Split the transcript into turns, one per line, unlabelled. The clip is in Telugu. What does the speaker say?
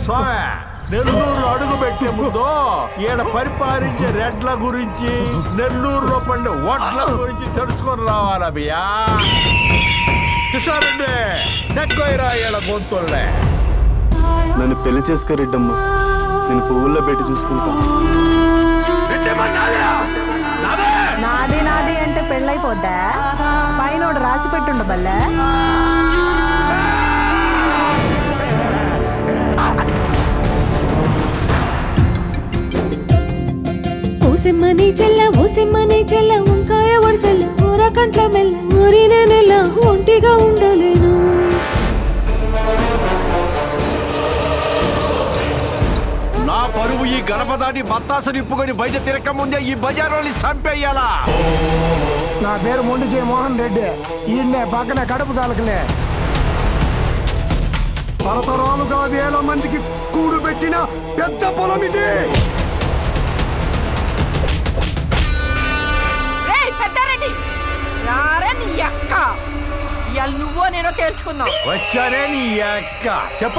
స్వామి నెల్లూరు అడుగు పెట్టే ముందు ఈడ పరిపాలించే రెడ్ల గురించి నెల్లూరులో పండే వడ్ల గురించి తెలుసుకొని రావాలా బియ్యా చూసారండి తక్కువరా ఈడ గొంతుల్నే
నన్ను పెళ్లి చేసుకో రెడ్డమ్మ నేను పువ్వుల్లో పెట్టి చూసుకుంటా
నాది నాది అంటే పెళ్ళైపోద్దా పైన రాసి పెట్టుండ బల్లే
ఓసెమ్మని చెల్ల వంకాయ వడిసెల్ల ఊర కంట్ల మెల్ల ఊరి నేనెల్ల ఒంటిగా ఉండలేను
నా పరువు ఈ గడప దాటి బత్తాసు నిప్పుకొని బయట తిరక్క ముందే ఈ బజార్లోని చంపేయాలా
నా పేరు మొండి జే మోహన్ రెడ్డి ఈయన్నే పక్కన కడుపు తాలకలే తరతరాలుగా వేల మందికి కూడు పెట్టిన పెద్ద పొలం ఇది
పెద్దారెడ్డి రారే నీ అక్క ఇవాళ నువ్వో నేనో తేల్చుకుందాం
వచ్చానే నీ అక్క చెప్ప